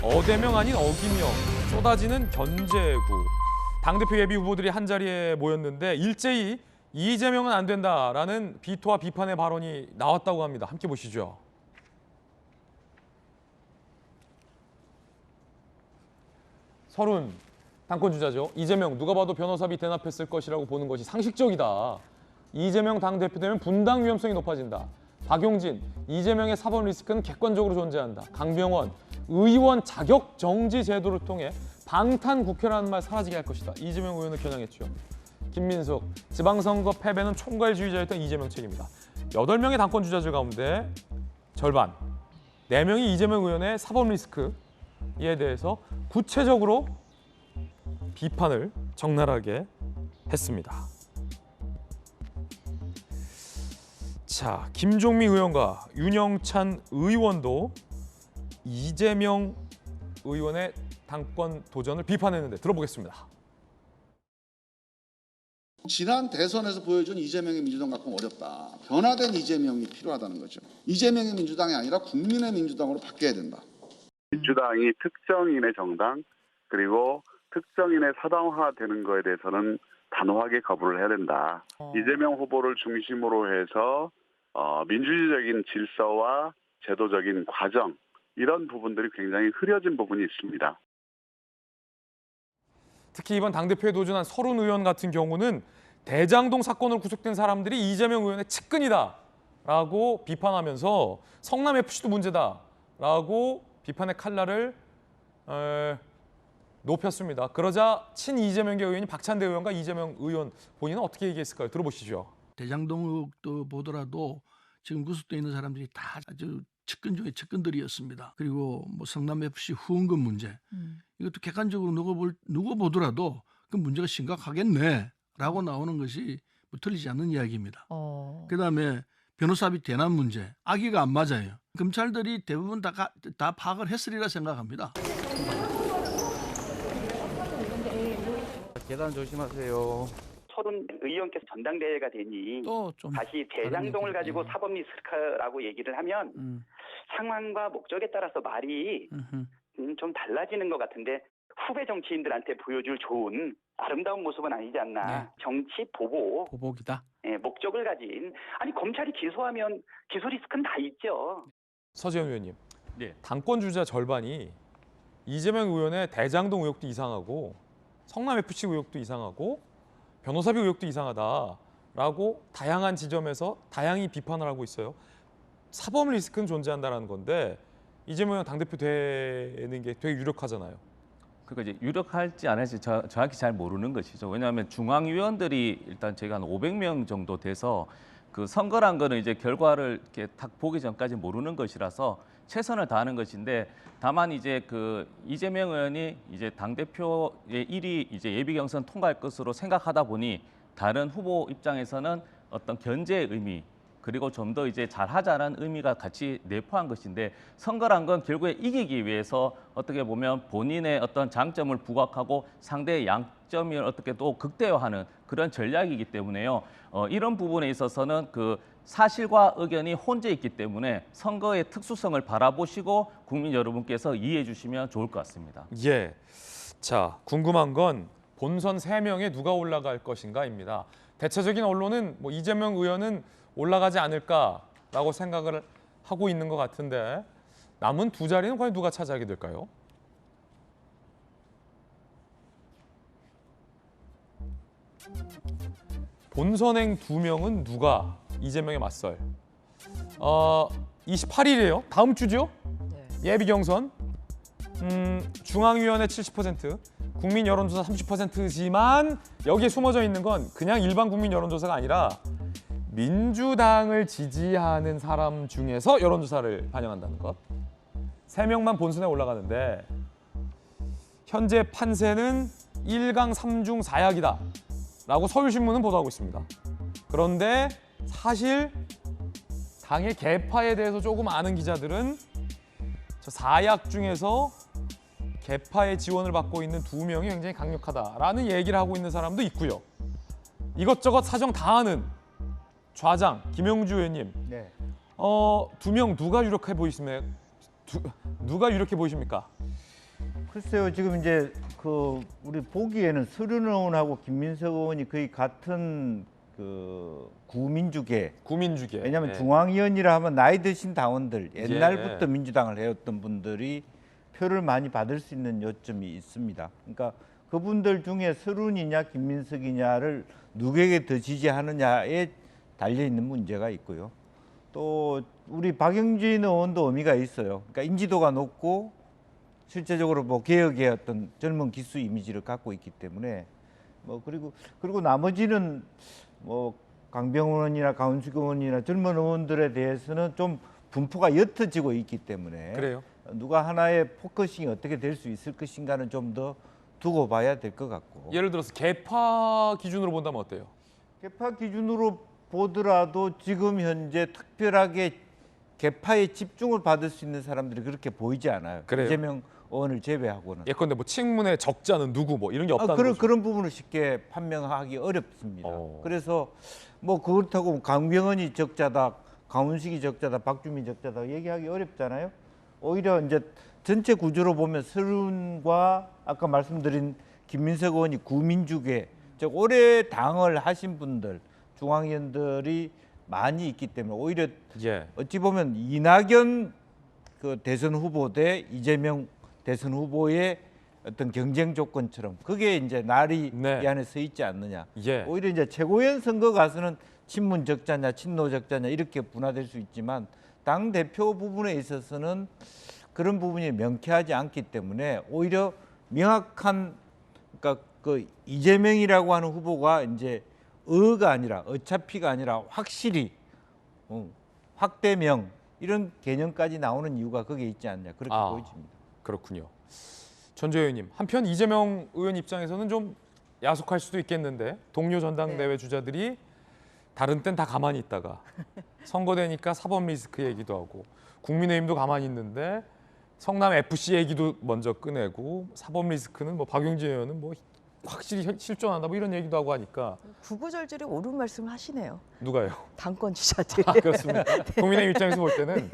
어대명 아닌 어기명, 쏟아지는 견제구. 당대표 예비 후보들이 한자리에 모였는데 일제히 이재명은 안 된다라는 비토와 비판의 발언이 나왔다고 합니다. 함께 보시죠. 서른 당권 주자죠. 이재명 누가 봐도 변호사비 대납했을 것이라고 보는 것이 상식적이다. 이재명 당대표 되면 분당 위험성이 높아진다. 박용진, 이재명의 사법 리스크는 객관적으로 존재한다. 강병원, 의원 자격 정지 제도를 통해 방탄 국회라는 말 사라지게 할 것이다. 이재명 의원을 겨냥했죠. 김민석, 지방선거 패배는 총괄주의자였던 이재명 책임이다. 8명의 당권 주자들 가운데 절반, 4명이 이재명 의원의 사법 리스크에 대해서 구체적으로 비판을 적나라하게 했습니다. 자, 김종미 의원과 윤영찬 의원도 이재명 의원의 당권 도전을 비판했는데 들어보겠습니다. 지난 대선에서 보여준 이재명의 민주당 갖고는 어렵다. 변화된 이재명이 필요하다는 거죠. 이재명의 민주당이 아니라 국민의 민주당으로 바뀌어야 된다. 민주당이 특정인의 정당 그리고 특정인의 사당화되는 거에 대해서는 단호하게 거부를 해야 된다. 이재명 후보를 중심으로 해서 민주주의적인 질서와 제도적인 과정 이런 부분들이 굉장히 흐려진 부분이 있습니다. 특히 이번 당대표에 도전한 서른 의원 같은 경우는 대장동 사건으로 구속된 사람들이 이재명 의원의 측근이다라고 비판하면서 성남FC도 문제다라고 비판의 칼날을 높였습니다. 그러자 친이재명계 의원인 박찬대 의원과 이재명 의원 본인은 어떻게 얘기했을까요? 들어보시죠. 대장동 의혹도 보더라도 지금 구속돼 있는 사람들이 다 아주 측근 중에 측근들이었습니다. 그리고 뭐 성남FC 후원금 문제 이것도 객관적으로 누가 보더라도 그 문제가 심각하겠네라고 나오는 것이 뭐 틀리지 않는 이야기입니다. 그다음에 변호사비 대납 문제 아기가 안 맞아요. 검찰들이 대부분 다 파악을 했으리라 생각합니다. 계단 조심하세요. 서른 의원께서 전당대회가 되니 또 좀 다시 대장동을 가지고 사법 리스크라고 얘기를 하면 상황과 목적에 따라서 말이 좀 달라지는 것 같은데 후배 정치인들한테 보여줄 좋은 아름다운 모습은 아니지 않나. 네. 정치 보복이다. 목적을 가진 아니 검찰이 기소하면 기소 리스크는 다 있죠. 서재현 의원님, 네. 당권 주자 절반이 이재명 의원의 대장동 의혹도 이상하고 성남FC 의혹도 이상하고 변호사비 의혹도 이상하다라고 다양한 지점에서 다양히 비판을 하고 있어요. 사법 리스크는 존재한다는 건데 이재명 의원 당대표 되는 게 되게 유력하잖아요. 그러니까 이제 유력할지 안 할지 정확히 잘 모르는 것이죠. 왜냐하면 중앙위원들이 일단 저희가 한 500명 정도 돼서 그 선거란 거는 이제 결과를 이렇게 딱 보기 전까지 모르는 것이라서 최선을 다하는 것인데 다만 이제 그 이재명 의원이 이제 당대표의 1위 이제 예비 경선 통과할 것으로 생각하다 보니 다른 후보 입장에서는 어떤 견제의 의미 그리고 좀 더 이제 잘하자는 의미가 같이 내포한 것인데 선거란 건 결국에 이기기 위해서 어떻게 보면 본인의 어떤 장점을 부각하고 상대의 양점을 어떻게 또 극대화하는 그런 전략이기 때문에요. 이런 부분에 있어서는 그 사실과 의견이 혼재 있기 때문에 선거의 특수성을 바라보시고 국민 여러분께서 이해해 주시면 좋을 것 같습니다. 예. 자, 궁금한 건 본선 3명에 누가 올라갈 것인가입니다. 대체적인 언론은 뭐 이재명 의원은 올라가지 않을까라고 생각을 하고 있는 것 같은데 남은 2자리는 과연 누가 차지하게 될까요? 본선행 2명은 누가 이재명에 맞설? 28일이에요. 다음 주죠? 예비 경선. 중앙위원회 70%, 국민 여론조사 30%지만 여기에 숨어져 있는 건 그냥 일반 국민 여론조사가 아니라 민주당을 지지하는 사람 중에서 여론조사를 반영한다는 것. 3명만 본선에 올라가는데 현재 판세는 1강 3중 4약이다 라고 서울신문은 보도하고 있습니다. 그런데 사실 당의 개파에 대해서 조금 아는 기자들은 저 4약 중에서 개파의 지원을 받고 있는 2명이 굉장히 강력하다라는 얘기를 하고 있는 사람도 있고요. 이것저것 사정 다 아는 좌장 김영주 의원님, 네. 2명 누가 유력해 보이십니까? 누가 유력해 보이십니까? 글쎄요, 지금 이제 그 우리 보기에는 서른 의원하고 김민석 의원이 거의 같은 그 구민주계. 구민주계. 왜냐하면 네. 중앙위원이라 하면 나이 드신 당원들, 예. 옛날부터 민주당을 해왔던 분들이 표를 많이 받을 수 있는 요점이 있습니다. 그러니까 그분들 중에 서른이냐 김민석이냐를 누구에게 더 지지하느냐에 달려 있는 문제가 있고요. 또 우리 박영진 의원도 의미가 있어요. 그러니까 인지도가 높고 실제적으로 뭐 개혁의 어떤 젊은 기수 이미지를 갖고 있기 때문에 뭐 그리고 나머지는 뭐 강병원 의원이나 강훈식 의원이나 젊은 의원들에 대해서는 좀 분포가 옅어지고 있기 때문에 그래요. 누가 하나의 포커싱이 어떻게 될 수 있을 것인가는 좀 더 두고 봐야 될 것 같고. 예를 들어서 개파 기준으로 본다면 어때요? 개파 기준으로 보더라도 지금 현재 특별하게 개파에 집중을 받을 수 있는 사람들이 그렇게 보이지 않아요. 그래요? 이재명 의원을 제외하고는. 예컨대 뭐 친문의 적자는 누구 뭐 이런 게 없다는 거죠. 그런 부분을 쉽게 판명하기 어렵습니다. 어. 그래서 뭐 그렇다고 강병원이 적자다, 강훈식이 적자다, 박주민 적자다 얘기하기 어렵잖아요. 오히려 이제 전체 구조로 보면 서른과 아까 말씀드린 김민석 의원이 구민주계, 즉 오래 당을 하신 분들, 중앙위원들이 많이 있기 때문에 오히려 예. 어찌 보면 이낙연 그 대선 후보 대 이재명 대선 후보의 어떤 경쟁 조건처럼 그게 이제 날이 네. 이 안에 서 있지 않느냐. 예. 오히려 이제 최고위원 선거 가서는 친문 적자냐 친노 적자냐 이렇게 분화될 수 있지만 당 대표 부분에 있어서는 그런 부분이 명쾌하지 않기 때문에 오히려 명확한 그러니까 그 이재명이라고 하는 후보가 이제 어가 아니라 어차피가 아니라 확실히 확대명 이런 개념까지 나오는 이유가 거기에 있지 않냐 그렇게 보여집니다. 그렇군요. 전조 의원님, 한편 이재명 의원 입장에서는 좀 야속할 수도 있겠는데 동료 전당대회 주자들이 다른 땐 다 가만히 있다가 선거되니까 사법 리스크 얘기도 하고 국민의힘도 가만히 있는데 성남 FC 얘기도 먼저 꺼내고 사법 리스크는 뭐 박용진 의원은 뭐 확실히 실존한다 뭐 이런 얘기도 하고 하니까 구구절절히 옳은 말씀을 하시네요. 누가요? 당권 주자들이. 그렇습니다. 국민의힘 입장에서 볼 때는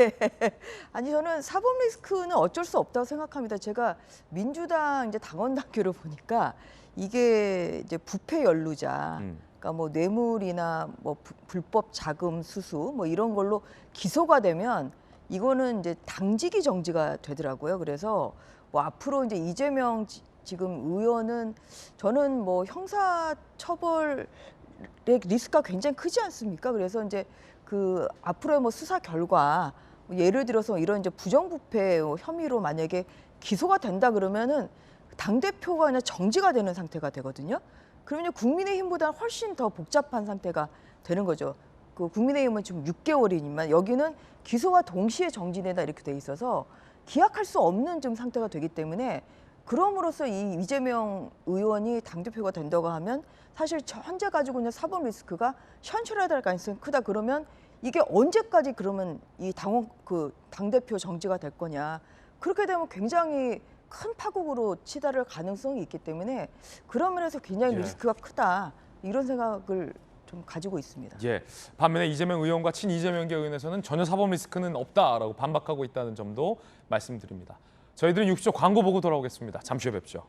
아니 저는 사법 리스크는 어쩔 수 없다고 생각합니다. 제가 민주당 이제 당원 당규를 보니까 이게 이제 부패 연루자, 그러니까 뭐 뇌물이나 뭐 불법 자금 수수 뭐 이런 걸로 기소가 되면 이거는 이제 당직이 정지가 되더라고요. 그래서 뭐 앞으로 이제 이재명 지금 의원은 저는 뭐 형사 처벌의 리스크가 굉장히 크지 않습니까? 그래서 이제 그 앞으로의 뭐 수사 결과 예를 들어서 이런 이제 부정부패 혐의로 만약에 기소가 된다 그러면은 당 대표가 그냥 정지가 되는 상태가 되거든요. 그러면 국민의힘보다 훨씬 더 복잡한 상태가 되는 거죠. 그 국민의힘은 지금 6개월이지만 여기는 기소와 동시에 정지된다 이렇게 돼 있어서 기약할 수 없는 좀 상태가 되기 때문에 그럼으로써 이 이재명 의원이 당대표가 된다고 하면 사실 현재 가지고 있는 사법 리스크가 현실화될 가능성이 크다 그러면 이게 언제까지 그러면 이 당대표 정지가 될 거냐. 그렇게 되면 굉장히 큰 파국으로 치달을 가능성이 있기 때문에 그런 면에서 굉장히 리스크가 크다. 이런 생각을 좀 가지고 있습니다. 예. 반면에 이재명 의원과 친이재명계 의원에서는 전혀 사법 리스크는 없다라고 반박하고 있다는 점도 말씀드립니다. 저희들은 60초 광고 보고 돌아오겠습니다. 잠시 후에 뵙죠.